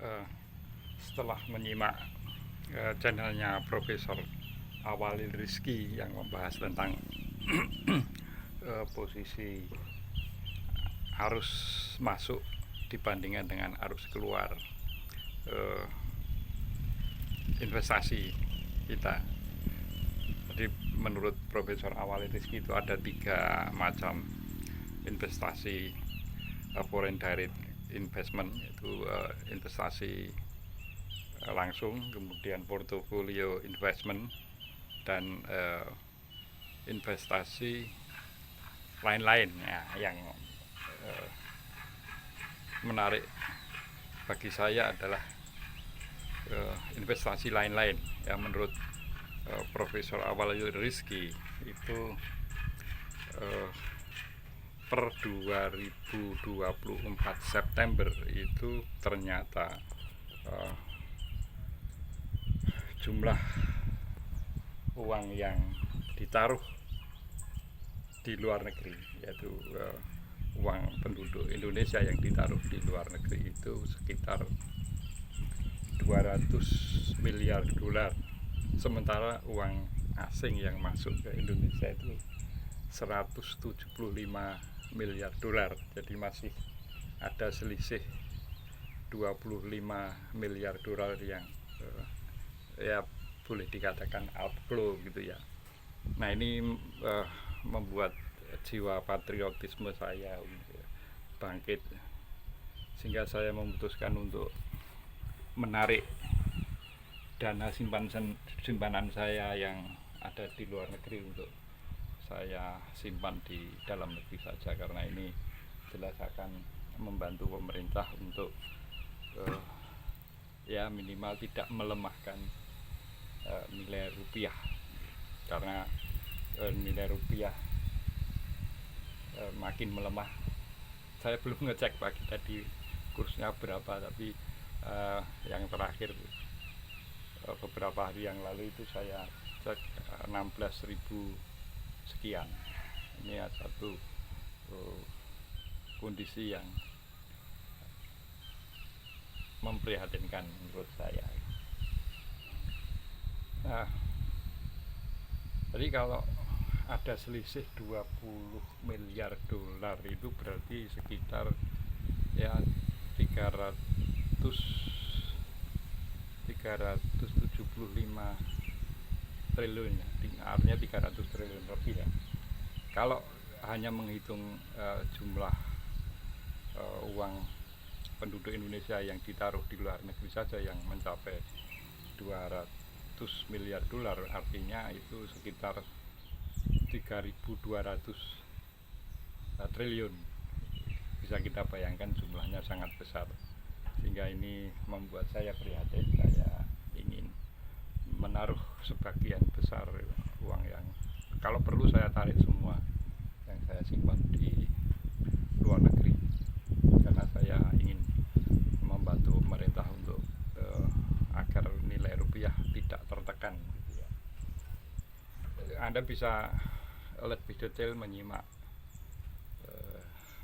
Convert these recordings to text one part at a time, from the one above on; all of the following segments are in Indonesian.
eh, setelah menyimak channelnya Profesor Awali Rizki yang membahas tentang posisi arus masuk dibandingkan dengan arus keluar investasi kita. Jadi menurut Profesor Awali Rizki itu ada 3 macam investasi foreign direct investment, yaitu investasi langsung, kemudian portfolio investment, dan investasi lain-lain ya, yang menarik bagi saya adalah investasi lain-lain ya. Menurut Profesor Awali Rizki itu per 2024 September itu ternyata jumlah uang yang ditaruh di luar negeri, yaitu uang penduduk Indonesia yang ditaruh di luar negeri itu sekitar 200 miliar dolar, sementara uang asing yang masuk ke Indonesia itu 175 miliar dolar. Jadi masih ada selisih 25 miliar dolar yang ya boleh dikatakan outflow gitu ya. Nah, ini membuat jiwa patriotisme saya bangkit, sehingga saya memutuskan untuk menarik dana simpanan saya yang ada di luar negeri untuk saya simpan di dalam negeri saja, karena ini jelas akan membantu pemerintah untuk ya minimal tidak melemahkan nilai rupiah, karena nilai rupiah makin melemah. Saya belum ngecek pagi tadi kursnya berapa, tapi yang terakhir beberapa hari yang lalu itu saya cek 16.000 sekian. Ini satu kondisi yang memprihatinkan menurut saya. Nah, jadi kalau ada selisih 20 miliar dolar itu berarti sekitar ya 375 triliun ya, artinya 300 triliun lebih ya. Kalau hanya menghitung jumlah uang penduduk Indonesia yang ditaruh di luar negeri saja yang mencapai 200 miliar dolar, artinya itu sekitar 3.200 triliun. Bisa kita bayangkan jumlahnya sangat besar, sehingga ini membuat saya prihatin. Saya ingin menaruh sebagian besar uang yang kalau perlu saya tarik semua yang saya simpan di luar negeri, karena saya ingin membantu pemerintah untuk agar nilai rupiah tidak tertekan gitu ya. Anda bisa lebih detail menyimak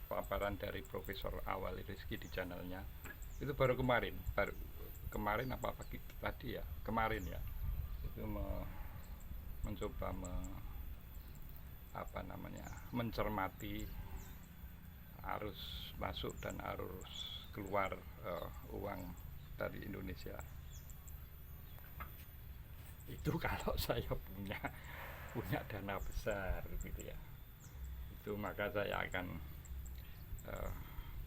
paparan dari Profesor Awali Rizki di channelnya. Itu baru kemarin apa pagi tadi ya, kemarin ya, itu mencoba mencermati arus masuk dan arus keluar uang dari Indonesia. Itu kalau saya punya dana besar gitu ya, itu maka saya akan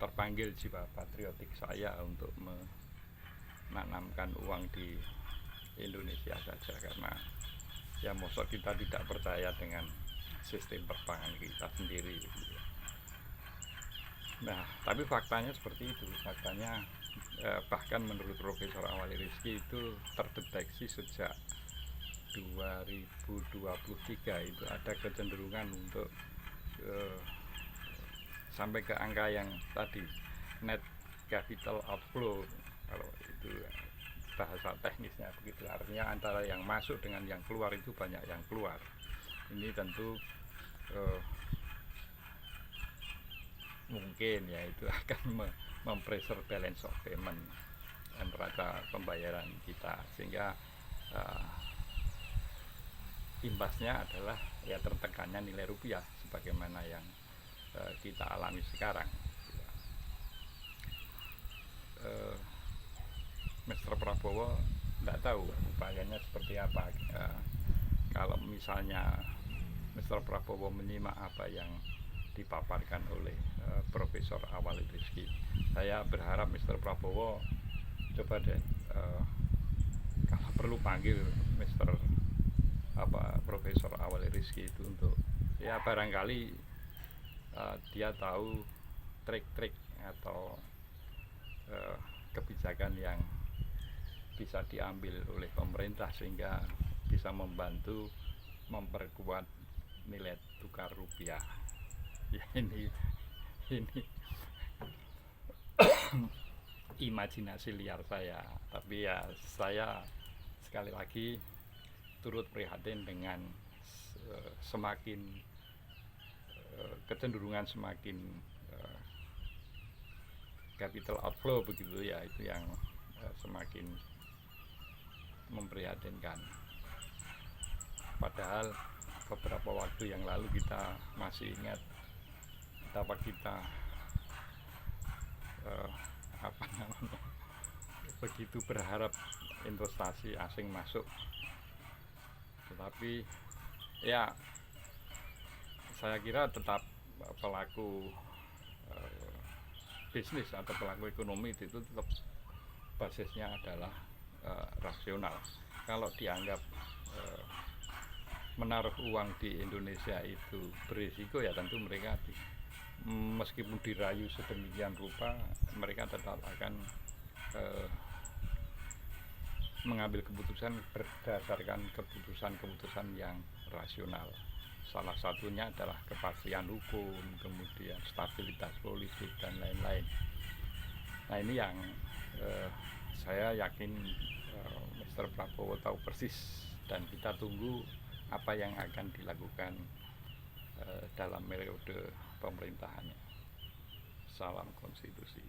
terpanggil jiwa patriotik saya untuk menanamkan uang di Indonesia saja, karena ya mosok kita tidak percaya dengan sistem perbankan kita sendiri gitu ya. Nah, tapi faktanya seperti itu. Faktanya bahkan menurut Profesor Awali Rizki itu terdeteksi sejak 2023 itu ada kecenderungan untuk sampai ke angka yang tadi, net capital outflow, kalau itu bahasa teknisnya begitu. Artinya antara yang masuk dengan yang keluar itu banyak yang keluar. Ini tentu mungkin ya itu akan mempressure balance of payment. neraca pembayaran kita, sehingga imbasnya adalah ya tertekannya nilai rupiah sebagaimana yang kita alami sekarang. Mr. Prabowo tidak tahu upayanya seperti apa. Kalau misalnya Mr. Prabowo menyimak apa yang dipaparkan oleh Profesor Awali Rizky, saya berharap Mr. Prabowo coba deh kalau perlu panggil Profesor Awali Rizky itu untuk ya barangkali dia tahu trik-trik atau kebijakan yang bisa diambil oleh pemerintah sehingga bisa membantu memperkuat nilai tukar rupiah. Ya ini imajinasi liar saya, tapi ya saya sekali lagi turut prihatin dengan semakin kecenderungan semakin capital outflow begitu ya, itu yang semakin memprihatinkan. Padahal beberapa waktu yang lalu kita masih ingat betapa kita begitu berharap investasi asing masuk, tetapi ya saya kira tetap pelaku bisnis atau pelaku ekonomi itu tetap basisnya adalah rasional. Kalau dianggap menaruh uang di Indonesia itu berisiko, ya tentu mereka meskipun dirayu sedemikian rupa, mereka tetap akan mengambil keputusan berdasarkan keputusan yang rasional. Salah satunya adalah kepastian hukum, kemudian stabilitas politik dan lain-lain. Nah ini yang saya yakin Mr. Prabowo tahu persis, dan kita tunggu apa yang akan dilakukan dalam periode pemerintahannya. Salam konstitusi.